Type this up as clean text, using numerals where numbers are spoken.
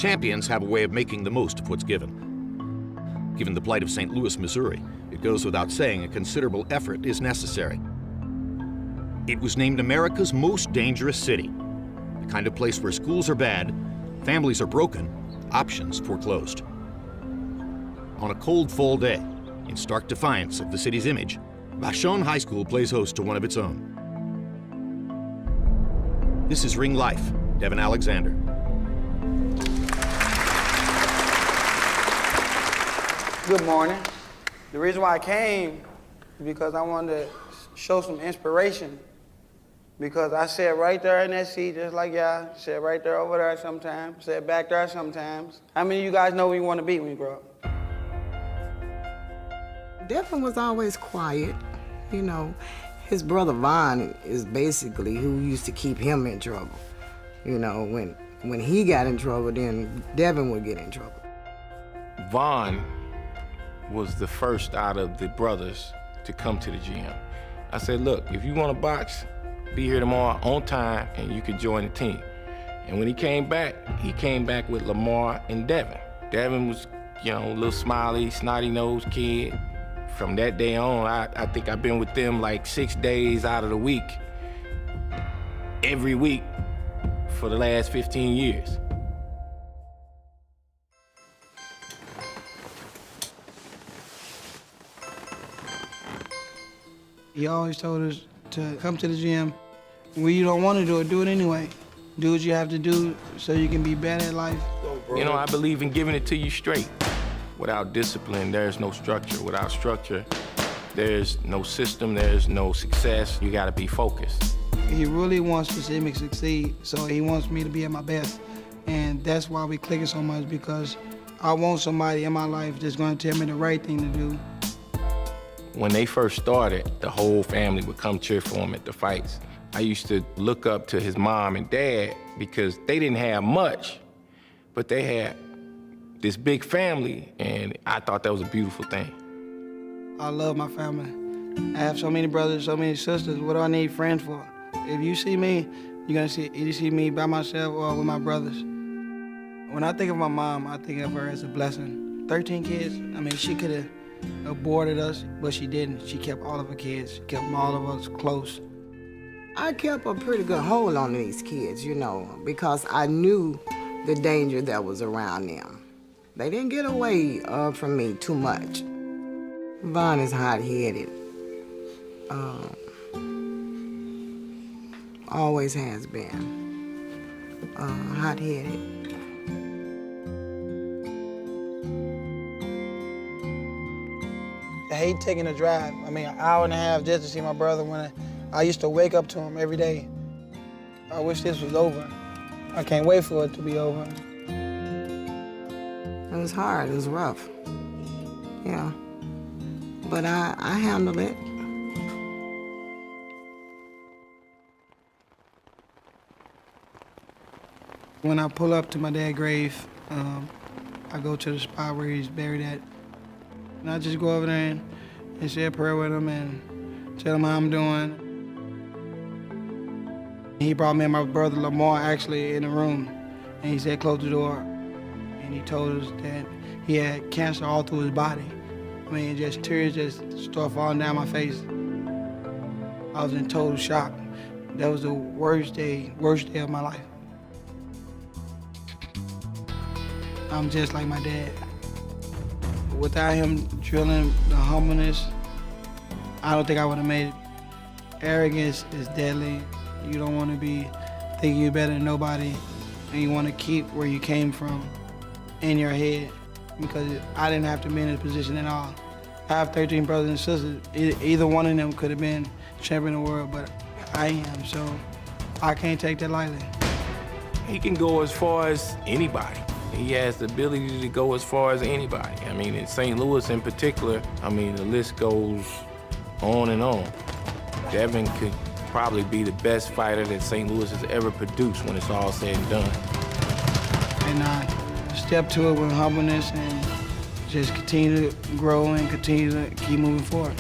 Champions have a way of making the most of what's given. Given the plight of St. Louis, Missouri, it goes without saying a considerable effort is necessary. It was named America's most dangerous city, the kind of place where schools are bad, families are broken, options foreclosed. On a cold fall day, in stark defiance of the city's image, Vashon High School plays host to one of its own. This is Ring Life, Devon Alexander. Good morning. The reason why I came is because I wanted to show some inspiration. Because I sat right there in that seat, just like y'all. Sat right there over there sometimes. Sat back there sometimes. How many of you guys know where you want to be when you grow up? Devon was always quiet. You know, his brother Vaughn is basically who used to keep him in trouble. You know, when he got in trouble, then Devon would get in trouble. Vaughn was the first out of the brothers to come to the gym. I said, look, if you want to box, be here tomorrow on time and you can join the team. And when he came back with Lamar and Devon. Devon was, you know, a little smiley, snotty-nosed kid. From that day on, I think I've been with them like 6 days out of the week, every week for the last 15 years. He always told us to come to the gym. When you don't want to do it anyway. Do what you have to do so you can be better at life. You know, I believe in giving it to you straight. Without discipline, there's no structure. Without structure, there's no system, there's no success. You gotta be focused. He really wants to see me succeed, so he wants me to be at my best. And that's why we clicking so much, because I want somebody in my life that's gonna tell me the right thing to do. When they first started, the whole family would come cheer for him at the fights. I used to look up to his mom and dad because they didn't have much, but they had this big family, and I thought that was a beautiful thing. I love my family. I have so many brothers, so many sisters. What do I need friends for? If you see me, you're gonna either see me by myself or with my brothers. When I think of my mom, I think of her as a blessing. 13 kids, I mean, she could have aborted us, but she didn't. She kept all of her kids, she kept all of us close. I kept a pretty good hold on these kids, you know, because I knew the danger that was around them. They didn't get away from me too much. Vaughn is hot-headed. Always has been. Hot-headed. I hate taking a drive. I mean, an hour and a half just to see my brother when I used to wake up to him every day. I wish this was over. I can't wait for it to be over. It was hard, it was rough. Yeah. But I handled it. When I pull up to my dad's grave, I go to the spot where he's buried at. And I just go over there and say a prayer with him and tell him how I'm doing. He brought me and my brother Lamar actually in the room, and he said, close the door. And he told us that he had cancer all through his body. I mean, just tears just started falling down my face. I was in total shock. That was the worst day of my life. I'm just like my dad. Without him drilling the humbleness, I don't think I would have made it. Arrogance is deadly. You don't want to be thinking you're better than nobody, and you want to keep where you came from in your head, because I didn't have to be in this position at all. I have 13 brothers and sisters. Either one of them could have been champion of the world, but I am, so I can't take that lightly. He can go as far as anybody. He has the ability to go as far as anybody. I mean, in St. Louis in particular, I mean, the list goes on and on. Devon could probably be the best fighter that St. Louis has ever produced when it's all said and done. And I step to it with humbleness and just continue to grow and continue to keep moving forward.